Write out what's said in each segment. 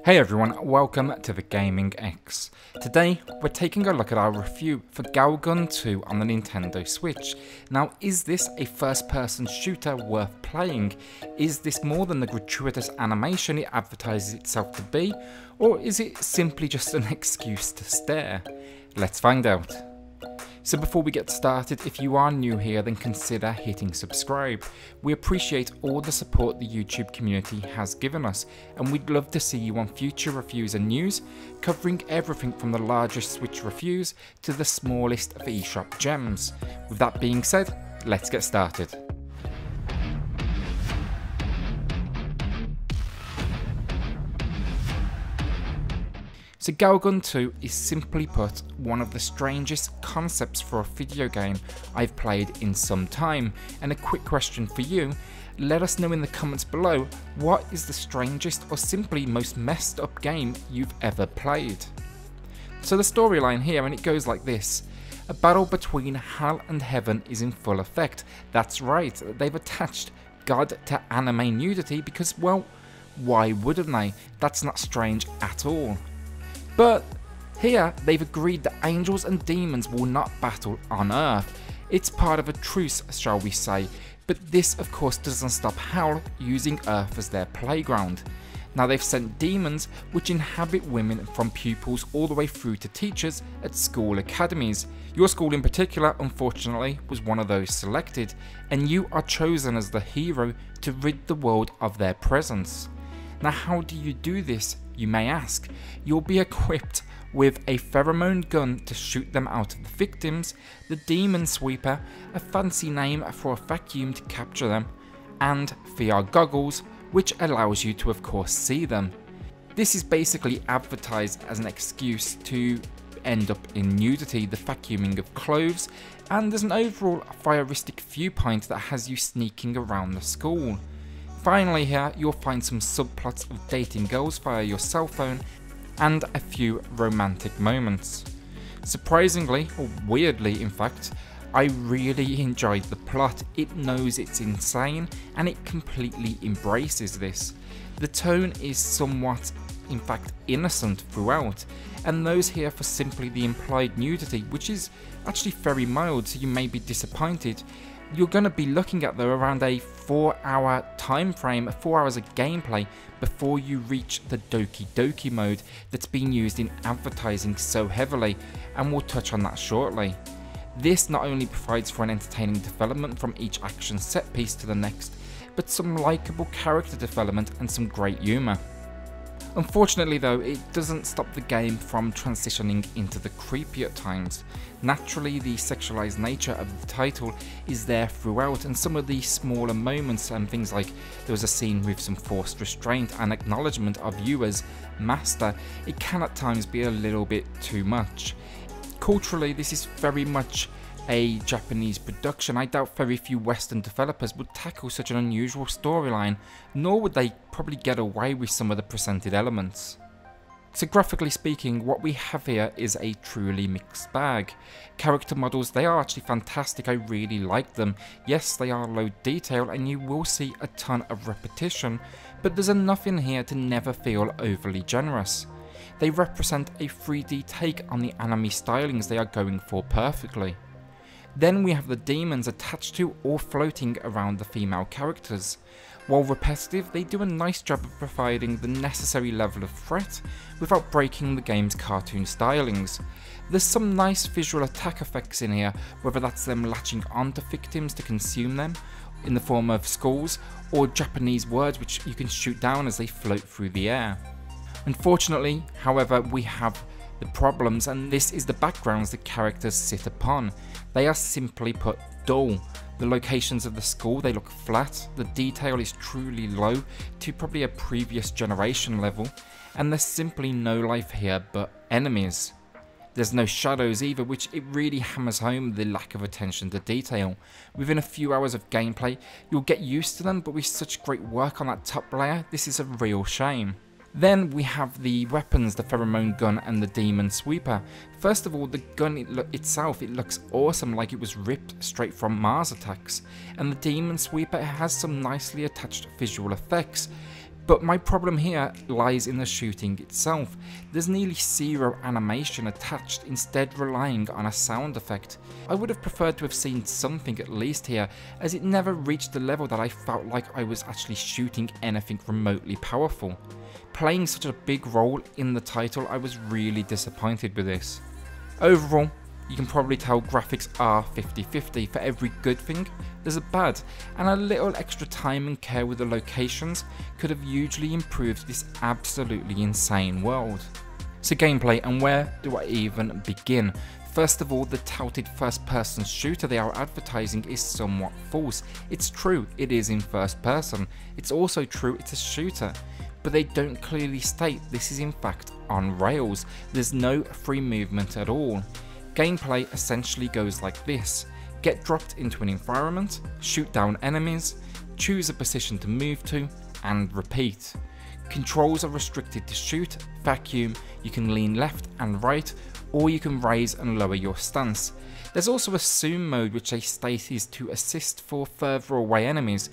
Hey everyone, welcome to the Gaming X. Today we're taking a look at our review for Galgun 2 on the Nintendo Switch. Now, is this a first-person shooter worth playing? Is this more than the gratuitous animation it advertises itself to be? Or is it simply just an excuse to stare? Let's find out. So before we get started, if you are new here, then consider hitting subscribe. We appreciate all the support the YouTube community has given us, and we'd love to see you on future reviews and news, covering everything from the largest Switch reviews to the smallest of eShop gems. With that being said, let's get started. So Galgun 2 is simply put one of the strangest concepts for a video game I've played in some time, and a quick question for you, let us know in the comments below, what is the strangest or simply most messed up game you've ever played? So the storyline here, and it goes like this. A battle between hell and heaven is in full effect. That's right, they've attached God to anime nudity because, well, why wouldn't they? That's not strange at all. But here they've agreed that angels and demons will not battle on Earth. It's part of a truce, shall we say, but this of course doesn't stop hell using Earth as their playground. Now they've sent demons which inhabit women from pupils all the way through to teachers at school academies. Your school in particular, unfortunately, was one of those selected, and you are chosen as the hero to rid the world of their presence. Now how do you do this, you may ask? You'll be equipped with a pheromone gun to shoot them out of the victims, the demon sweeper, a fancy name for a vacuum to capture them, and VR goggles, which allows you to of course see them. This is basically advertised as an excuse to end up in nudity, the vacuuming of clothes, and there's an overall voyeuristic viewpoint that has you sneaking around the school. Finally here, you'll find some subplots of dating girls via your cell phone and a few romantic moments. Surprisingly, or weirdly in fact, I really enjoyed the plot. It knows it's insane and it completely embraces this. The tone is somewhat, in fact, innocent throughout, and those here for simply the implied nudity, which is actually very mild, so you may be disappointed. You're going to be looking at though around a 4-hour time frame, 4 hours of gameplay before you reach the Doki Doki mode that's been used in advertising so heavily, and we'll touch on that shortly. This not only provides for an entertaining development from each action set piece to the next, but some likeable character development and some great humour. Unfortunately though, it doesn't stop the game from transitioning into the creepy at times. Naturally, the sexualized nature of the title is there throughout, and some of the smaller moments and things like there was a scene with some forced restraint and acknowledgement of you as master, it can at times be a little bit too much. Culturally, this is very much a Japanese production. I doubt very few Western developers would tackle such an unusual storyline, nor would they probably get away with some of the presented elements. So graphically speaking, what we have here is a truly mixed bag. Character models, they are actually fantastic, I really like them. Yes, they are low detail and you will see a ton of repetition, but there's enough in here to never feel overly generous. They represent a 3D take on the anime stylings they are going for perfectly. Then we have the demons attached to or floating around the female characters. While repetitive, they do a nice job of providing the necessary level of threat without breaking the game's cartoon stylings. There's some nice visual attack effects in here, whether that's them latching onto victims to consume them in the form of skulls, or Japanese words which you can shoot down as they float through the air. Unfortunately, however, we have the problems, and this is the backgrounds the characters sit upon. They are simply put dull. The locations of the school, they look flat, the detail is truly low to probably a previous generation level, and there's simply no life here but enemies. There's no shadows either, which it really hammers home the lack of attention to detail. Within a few hours of gameplay, you'll get used to them, but with such great work on that top layer, this is a real shame. Then we have the weapons, the pheromone gun and the demon sweeper. First of all, the gun itself, it looks awesome, like it was ripped straight from Mars Attacks. And the demon sweeper, it has some nicely attached visual effects. But my problem here lies in the shooting itself. There's nearly zero animation attached, instead relying on a sound effect. I would have preferred to have seen something at least here, as it never reached the level that I felt like I was actually shooting anything remotely powerful. Playing such a big role in the title, I was really disappointed with this. Overall, you can probably tell graphics are 50-50. For every good thing, there's a bad, and a little extra time and care with the locations could have hugely improved this absolutely insane world. So gameplay, and where do I even begin? First of all, the touted first-person shooter they are advertising is somewhat false. It's true, it is in first person. It's also true it's a shooter, but they don't clearly state this is in fact on rails. There's no free movement at all. Gameplay essentially goes like this: get dropped into an environment, shoot down enemies, choose a position to move to, and repeat. Controls are restricted to shoot, vacuum, you can lean left and right, or you can raise and lower your stance. There's also a zoom mode which they state is to assist for further away enemies,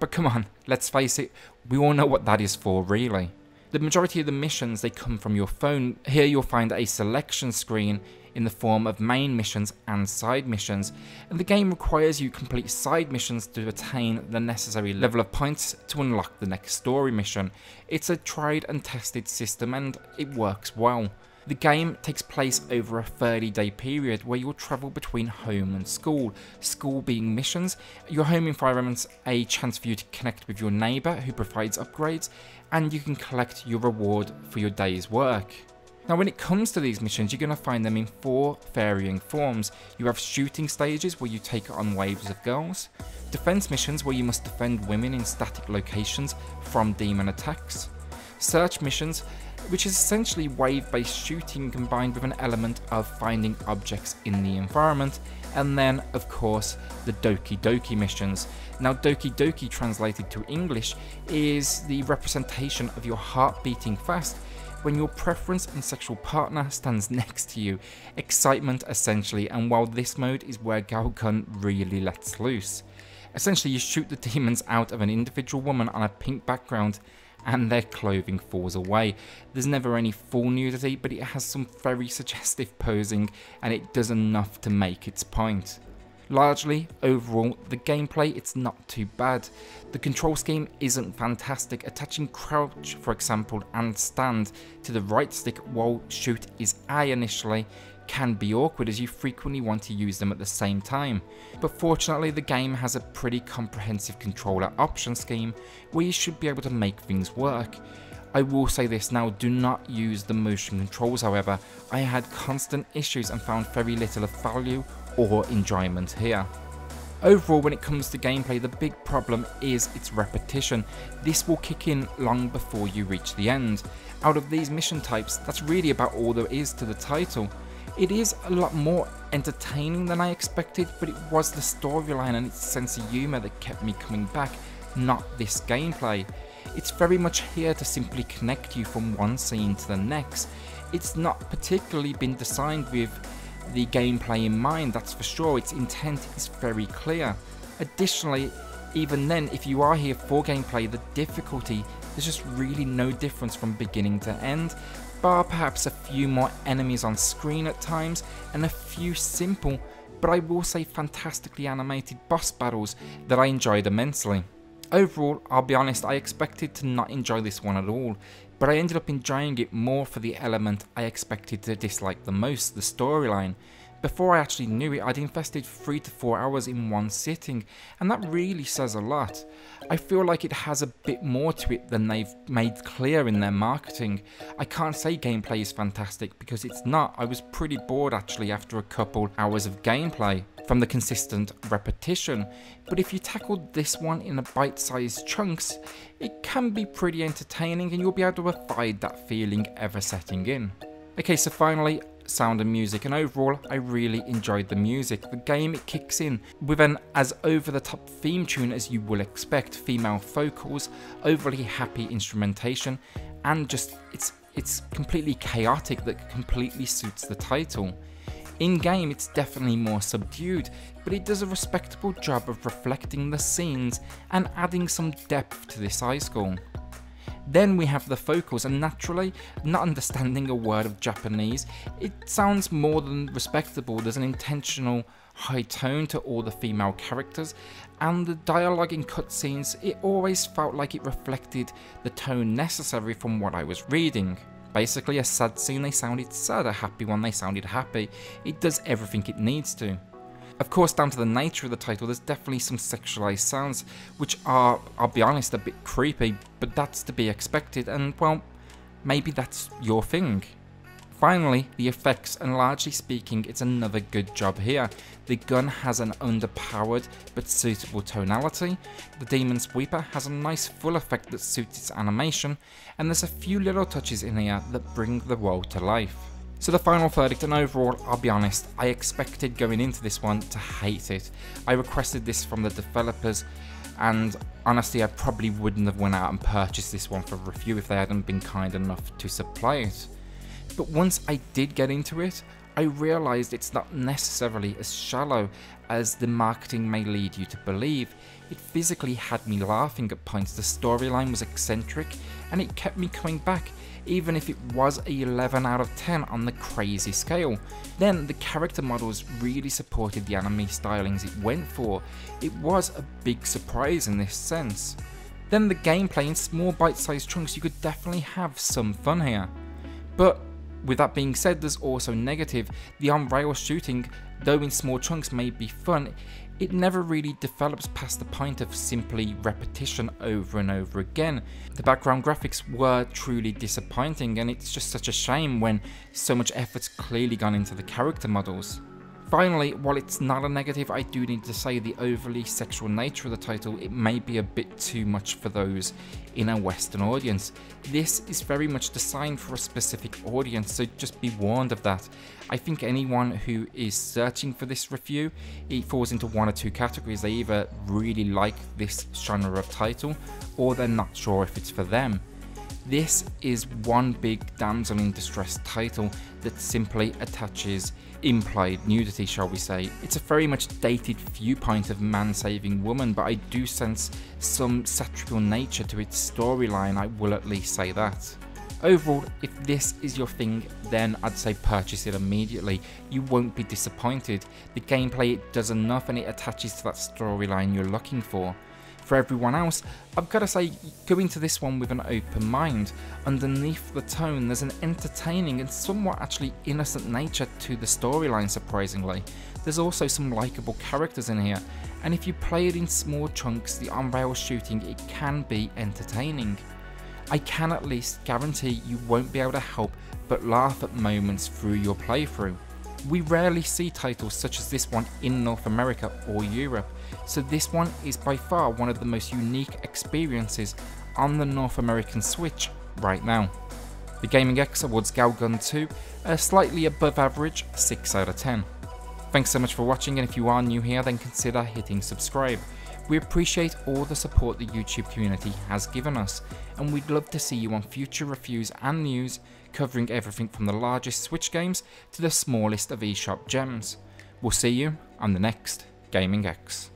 but come on, let's face it, we all know what that is for really. The majority of the missions, they come from your phone. Here you'll find a selection screen in the form of main missions and side missions, and the game requires you complete side missions to attain the necessary level of points to unlock the next story mission. It's a tried and tested system and it works well. The game takes place over a 30-day period where you'll travel between home and school, school being missions, your home environment's a chance for you to connect with your neighbour who provides upgrades, and you can collect your reward for your day's work. Now when it comes to these missions, you're going to find them in 4 varying forms. You have shooting stages where you take on waves of girls, defense missions where you must defend women in static locations from demon attacks, search missions which is essentially wave-based shooting combined with an element of finding objects in the environment, and then of course the Doki Doki missions. Now Doki Doki translated to English is the representation of your heart beating fast when your preference and sexual partner stands next to you. Excitement essentially, and while this mode is where Galgun really lets loose. Essentially you shoot the demons out of an individual woman on a pink background and their clothing falls away. There's never any full nudity, but it has some very suggestive posing and it does enough to make its point. Largely, overall, the gameplay, it's not too bad. The control scheme isn't fantastic. Attaching crouch, for example, and stand to the right stick while shoot is A initially can be awkward as you frequently want to use them at the same time. But fortunately, the game has a pretty comprehensive controller option scheme where you should be able to make things work. I will say this now, do not use the motion controls however. I had constant issues and found very little of value or enjoyment here. Overall, when it comes to gameplay, the big problem is its repetition. This will kick in long before you reach the end. Out of these mission types, that's really about all there is to the title. It is a lot more entertaining than I expected, but it was the storyline and its sense of humour that kept me coming back, not this gameplay. It's very much here to simply connect you from one scene to the next. It's not particularly been designed with the gameplay in mind, that's for sure. Its intent is very clear. Additionally, even then, if you are here for gameplay, the difficulty, there's just really no difference from beginning to end, bar perhaps a few more enemies on screen at times and a few simple, but I will say fantastically animated boss battles that I enjoyed immensely. Overall, I'll be honest, I expected to not enjoy this one at all, but I ended up enjoying it more for the element I expected to dislike the most, the storyline. Before I actually knew it, I'd invested 3 to 4 hours in one sitting, and that really says a lot. I feel like it has a bit more to it than they've made clear in their marketing. I can't say gameplay is fantastic because it's not. I was pretty bored actually after a couple hours of gameplay from the consistent repetition, but if you tackled this one in a bite-sized chunks, it can be pretty entertaining and you'll be able to avoid that feeling ever setting in. Okay, so finally, sound and music, and overall I really enjoyed the music. The game, it kicks in with an as over-the-top theme tune as you will expect, female vocals, overly happy instrumentation, and just it's completely chaotic that completely suits the title. In game it's definitely more subdued, but it does a respectable job of reflecting the scenes and adding some depth to this high school. Then we have the vocals, and naturally, not understanding a word of Japanese, it sounds more than respectable. There's an intentional high tone to all the female characters, and the dialogue in cutscenes, it always felt like it reflected the tone necessary from what I was reading. Basically, a sad scene they sounded sad, a happy one they sounded happy. It does everything it needs to. Of course, down to the nature of the title, there's definitely some sexualized sounds, which are, I'll be honest, a bit creepy, but that's to be expected, and well, maybe that's your thing. Finally, the effects, and largely speaking, it's another good job here. The gun has an underpowered but suitable tonality, the Demon Sweeper has a nice full effect that suits its animation, and there's a few little touches in here that bring the world to life. So the final verdict, and overall, I'll be honest, I expected going into this one to hate it. I requested this from the developers, and honestly I probably wouldn't have went out and purchased this one for review if they hadn't been kind enough to supply it. But once I did get into it, I realised it's not necessarily as shallow as the marketing may lead you to believe. It physically had me laughing at points, the storyline was eccentric, and it kept me coming back, even if it was a 11 out of 10 on the crazy scale. Then the character models really supported the anime stylings it went for. It was a big surprise in this sense. Then the gameplay in small bite-sized chunks, you could definitely have some fun here. But with that being said, there's also negative. The on-rail shooting, though in small chunks may be fun, it never really develops past the point of simply repetition over and over again. The background graphics were truly disappointing, and it's just such a shame when so much effort's clearly gone into the character models. Finally, while it's not a negative, I do need to say the overly sexual nature of the title, it may be a bit too much for those in a Western audience. This is very much designed for a specific audience, so just be warned of that. I think anyone who is searching for this review, it falls into one or two categories. They either really like this genre of title, or they're not sure if it's for them. This is one big damsel in distress title that simply attaches implied nudity, shall we say. It's a very much dated viewpoint of man saving woman, but I do sense some satirical nature to its storyline, I will at least say that. Overall, if this is your thing, then I'd say purchase it immediately. You won't be disappointed. The gameplay, it does enough, and it attaches to that storyline you're looking for. For everyone else, I've got to say, go into this one with an open mind. Underneath the tone, there's an entertaining and somewhat actually innocent nature to the storyline, surprisingly. There's also some likeable characters in here, and if you play it in small chunks, the on-rail shooting, it can be entertaining. I can at least guarantee you won't be able to help but laugh at moments through your playthrough. We rarely see titles such as this one in North America or Europe, so this one is by far one of the most unique experiences on the North American Switch right now. The Gaming X awards Galgun 2 a slightly above average 6 out of 10. Thanks so much for watching, and if you are new here, then consider hitting subscribe. We appreciate all the support the YouTube community has given us, and we'd love to see you on future reviews and news covering everything from the largest Switch games to the smallest of eShop gems. We'll see you on the next Gaming X.